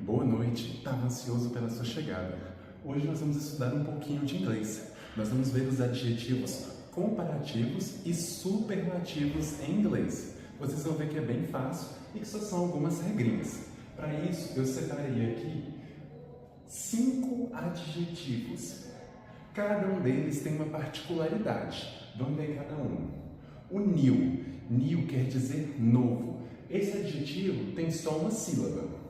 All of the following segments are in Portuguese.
Boa noite, estava ansioso pela sua chegada. Hoje nós vamos estudar um pouquinho de inglês. Nós vamos ver os adjetivos comparativos e superlativos em inglês. Vocês vão ver que é bem fácil e que só são algumas regrinhas. Para isso, eu separei aqui 5 adjetivos. Cada um deles tem uma particularidade. Vamos ver cada um. O new. New quer dizer novo. Esse adjetivo tem só uma sílaba.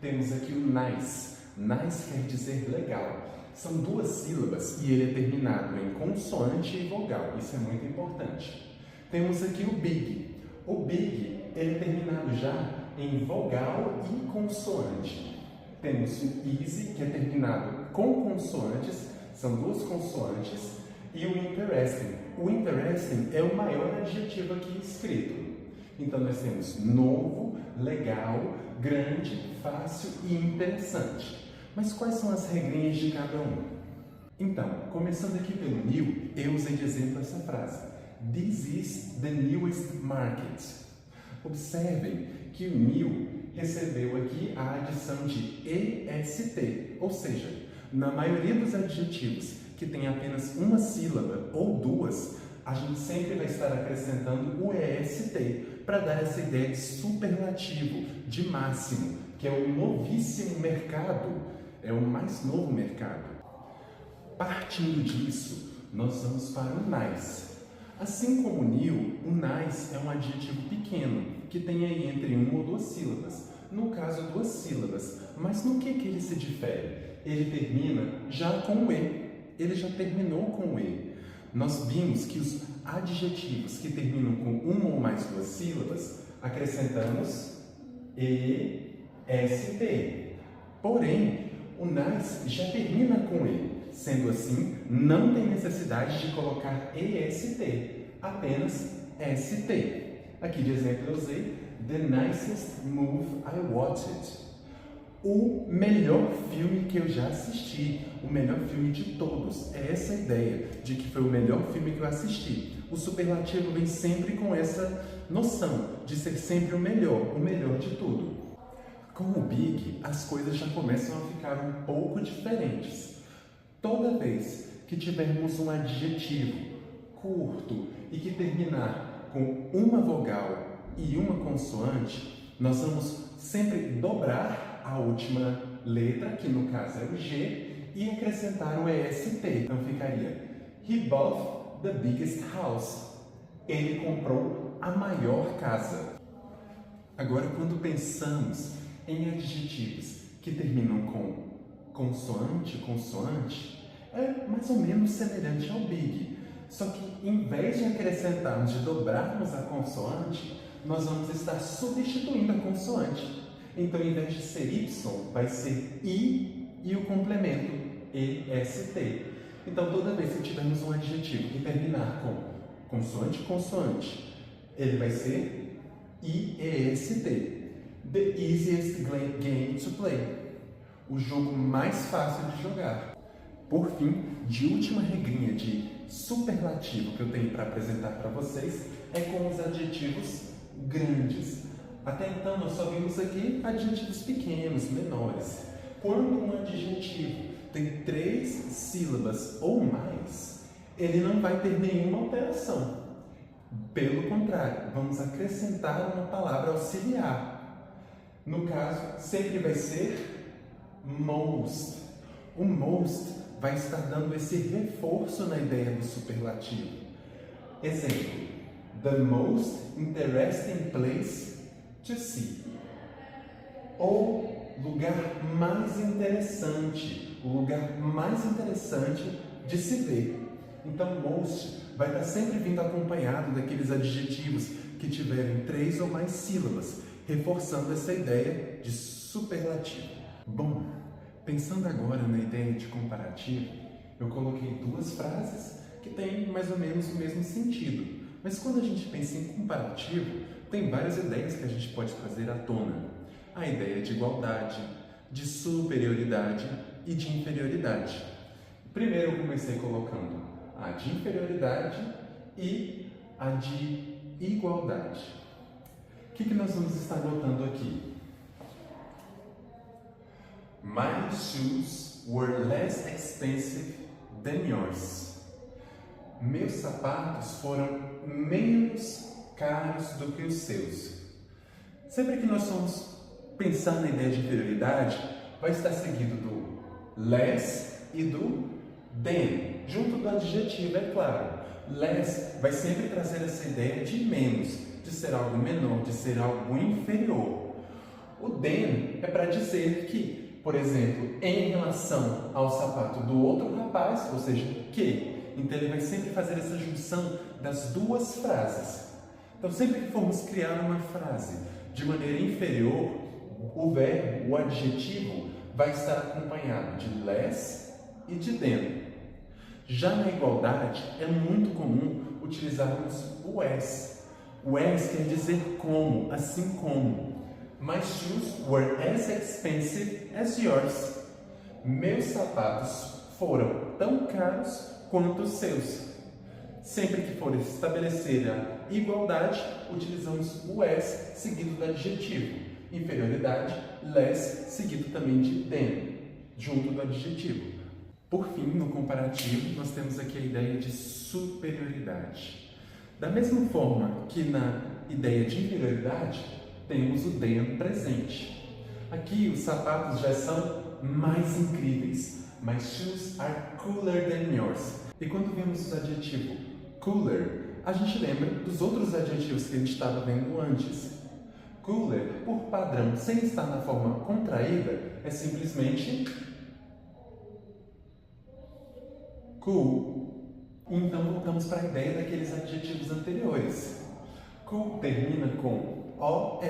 Temos aqui o nice. Nice quer dizer legal. São 2 sílabas e ele é terminado em consoante e vogal. Isso é muito importante. Temos aqui o big. O big ele é terminado já em vogal e consoante. Temos o easy, que é terminado com consoantes. São 2 consoantes. E o interesting. O interesting é o maior adjetivo aqui escrito. Então, nós temos novo, legal, grande, fácil e interessante. Mas quais são as regrinhas de cada um? Então, começando aqui pelo new, eu usei de exemplo essa frase. This is the newest market. Observem que o new recebeu aqui a adição de EST, ou seja, na maioria dos adjetivos que tem apenas uma sílaba ou 2, a gente sempre vai estar acrescentando o EST para dar essa ideia de superlativo, de máximo, que é o novíssimo mercado, é o mais novo mercado. Partindo disso, nós vamos para o nice. Assim como o new, o nice é um adjetivo pequeno, que tem aí entre 1 ou 2 sílabas. No caso, 2 sílabas. Mas no que ele se difere? Ele termina já com o E. Ele já terminou com o E. Nós vimos que os adjetivos que terminam com 1 ou mais 2 sílabas, acrescentamos EST. Porém, o nice já termina com E. Sendo assim, não tem necessidade de colocar EST, apenas ST. Aqui de exemplo eu usei The nicest movie I watched. O melhor filme que eu já assisti, o melhor filme de todos. É essa a ideia de que foi o melhor filme que eu assisti. O superlativo vem sempre com essa noção de ser sempre o melhor de tudo. Com o big, as coisas já começam a ficar um pouco diferentes. Toda vez que tivermos um adjetivo curto e que terminar com uma vogal e uma consoante, nós vamos sempre dobrar a última letra, que no caso é o G, e acrescentar o EST. Então ficaria He bought the biggest house. Ele comprou a maior casa. Agora, quando pensamos em adjetivos que terminam com consoante, é mais ou menos semelhante ao big. Só que, em vez de acrescentarmos, de dobrarmos a consoante, nós vamos estar substituindo a consoante. Então, em vez de ser Y, vai ser I e o complemento EST. Então, toda vez que tivermos um adjetivo que terminar com consoante, ele vai ser IEST. The easiest game to play. O jogo mais fácil de jogar. Por fim, de última regrinha de superlativo que eu tenho para apresentar para vocês é com os adjetivos grandes. Até então, nós só vimos aqui adjetivos pequenos, menores. Quando um adjetivo tem 3 sílabas ou mais, ele não vai ter nenhuma alteração. Pelo contrário, vamos acrescentar uma palavra auxiliar. No caso, sempre vai ser most. O most vai estar dando esse reforço na ideia do superlativo. Exemplo: the most interesting place to see. Ou lugar mais interessante, o lugar mais interessante de se ver. Então, most vai estar sempre vindo acompanhado daqueles adjetivos que tiverem 3 ou mais sílabas, reforçando essa ideia de superlativo. Bom, pensando agora na ideia de comparativo, eu coloquei 2 frases que têm mais ou menos o mesmo sentido. Mas quando a gente pensa em comparativo, tem várias ideias que a gente pode trazer à tona. A ideia de igualdade, de superioridade e de inferioridade. Primeiro eu comecei colocando a de inferioridade e a de igualdade. O que nós vamos estar notando aqui? My shoes were less expensive than yours. Meus sapatos foram menos caros do que os seus. Sempre que nós formos pensar na ideia de inferioridade, vai estar seguido do less e do than, junto do adjetivo, é claro. Less vai sempre trazer essa ideia de menos, de ser algo menor, de ser algo inferior. O than é para dizer que, por exemplo, em relação ao sapato do outro rapaz, ou seja, que. Então ele vai sempre fazer essa junção das duas frases. Então sempre que formos criar uma frase de maneira inferior, o verbo, o adjetivo, vai estar acompanhado de less e de than. Já na igualdade, é muito comum utilizarmos o as. O as quer dizer como, assim como. My shoes were as expensive as yours. Meus sapatos foram tão caros quanto os seus. Sempre que for estabelecer a igualdade, utilizamos o as seguido do adjetivo. Inferioridade, less, seguido também de than, junto do adjetivo. Por fim, no comparativo, nós temos aqui a ideia de superioridade. Da mesma forma que na ideia de inferioridade, temos o than presente. Aqui os sapatos já são mais incríveis. My shoes are cooler than yours. E quando vemos o adjetivo cooler, a gente lembra dos outros adjetivos que a gente estava vendo antes. Cooler, por padrão, sem estar na forma contraída, é simplesmente cool. Então voltamos para a ideia daqueles adjetivos anteriores. Cool termina com OL,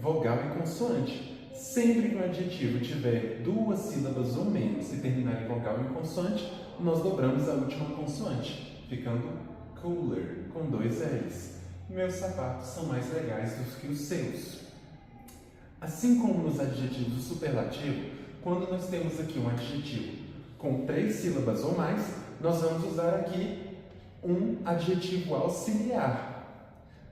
vogal e consoante. Sempre que um adjetivo tiver duas sílabas ou menos e terminar em vogal e consoante, nós dobramos a última consoante, ficando cooler, com dois L's. Meus sapatos são mais legais do que os seus. Assim como nos adjetivos do superlativo, quando nós temos aqui um adjetivo com 3 sílabas ou mais, nós vamos usar aqui um adjetivo auxiliar.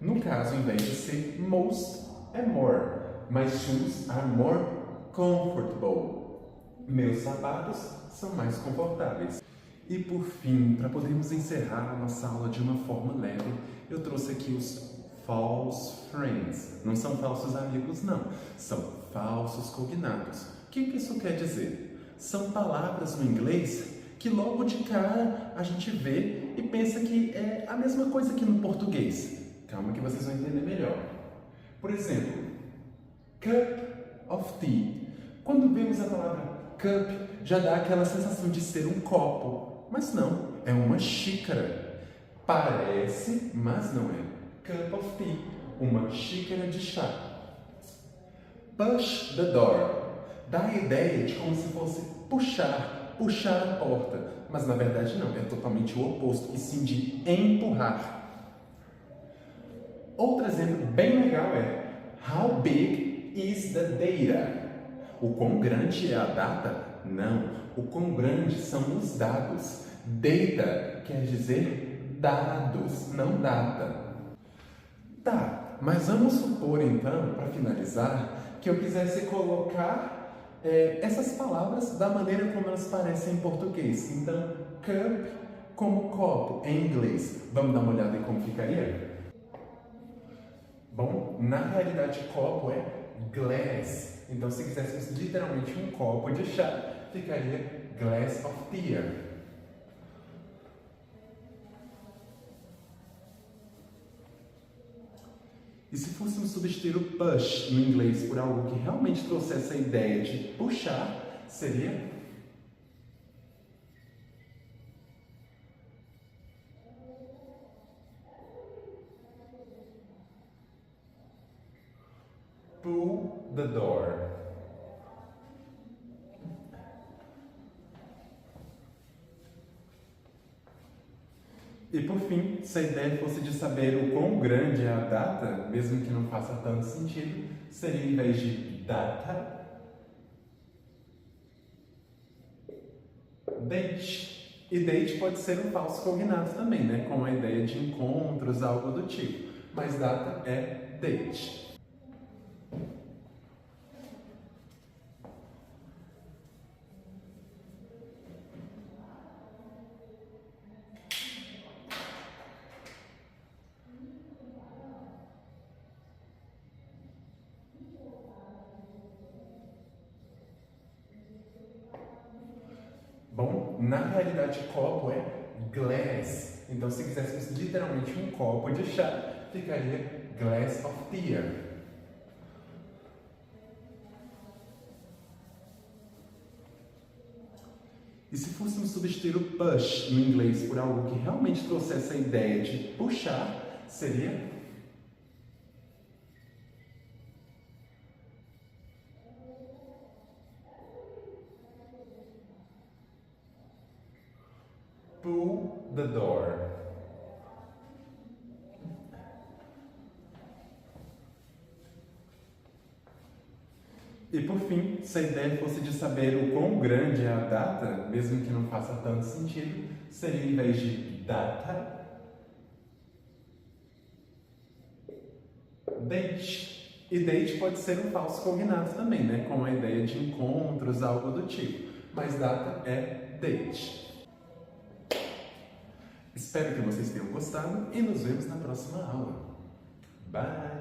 No caso, ao invés de ser most, é more. My shoes are more comfortable. Meus sapatos são mais confortáveis. E por fim, para podermos encerrar a nossa aula de uma forma leve, eu trouxe aqui os false friends. Não são falsos amigos, não. São falsos cognatos. O que isso quer dizer? São palavras no inglês que logo de cara a gente vê e pensa que é a mesma coisa que no português. Calma que vocês vão entender melhor. Por exemplo, cup of tea. Quando vemos a palavra cup, já dá aquela sensação de ser um copo. Mas não, é uma xícara. Parece, mas não é. Cup of tea, uma xícara de chá. Push the door. Dá a ideia de como se fosse puxar a porta. Mas na verdade não, é totalmente o oposto, e sim de empurrar. Outro exemplo bem legal é How big is the data? O quão grande é a data? Não, o quão grande são os dados. Data quer dizer dados, não data. Tá, mas vamos supor então, para finalizar, que eu quisesse colocar essas palavras da maneira como elas parecem em português. Então, cup como copo em inglês. Vamos dar uma olhada em como ficaria? Bom, na realidade, copo é glass. Então, se quiséssemos literalmente um copo de chá, ficaria glass of beer. E se fôssemos substituir o push no inglês por algo que realmente trouxesse a ideia de puxar, seria pull the door. E por fim, se a ideia fosse de saber o quão grande é a data, mesmo que não faça tanto sentido, seria em vez de data, date. E date pode ser um falso cognato também, né? Com a ideia de encontros, algo do tipo. Mas data é date. Bom, na realidade, copo é glass. Então, se quiséssemos literalmente um copo de chá, ficaria glass of beer. E se fôssemos substituir o push no inglês por algo que realmente trouxesse a ideia de puxar, seria pull the door. E por fim, se a ideia fosse de saber o quão grande é a data, mesmo que não faça tanto sentido, seria em vez de data, date. E date pode ser um falso cognado também, né? Com a ideia de encontros, algo do tipo. Mas data é date. Espero que vocês tenham gostado e nos vemos na próxima aula. Bye!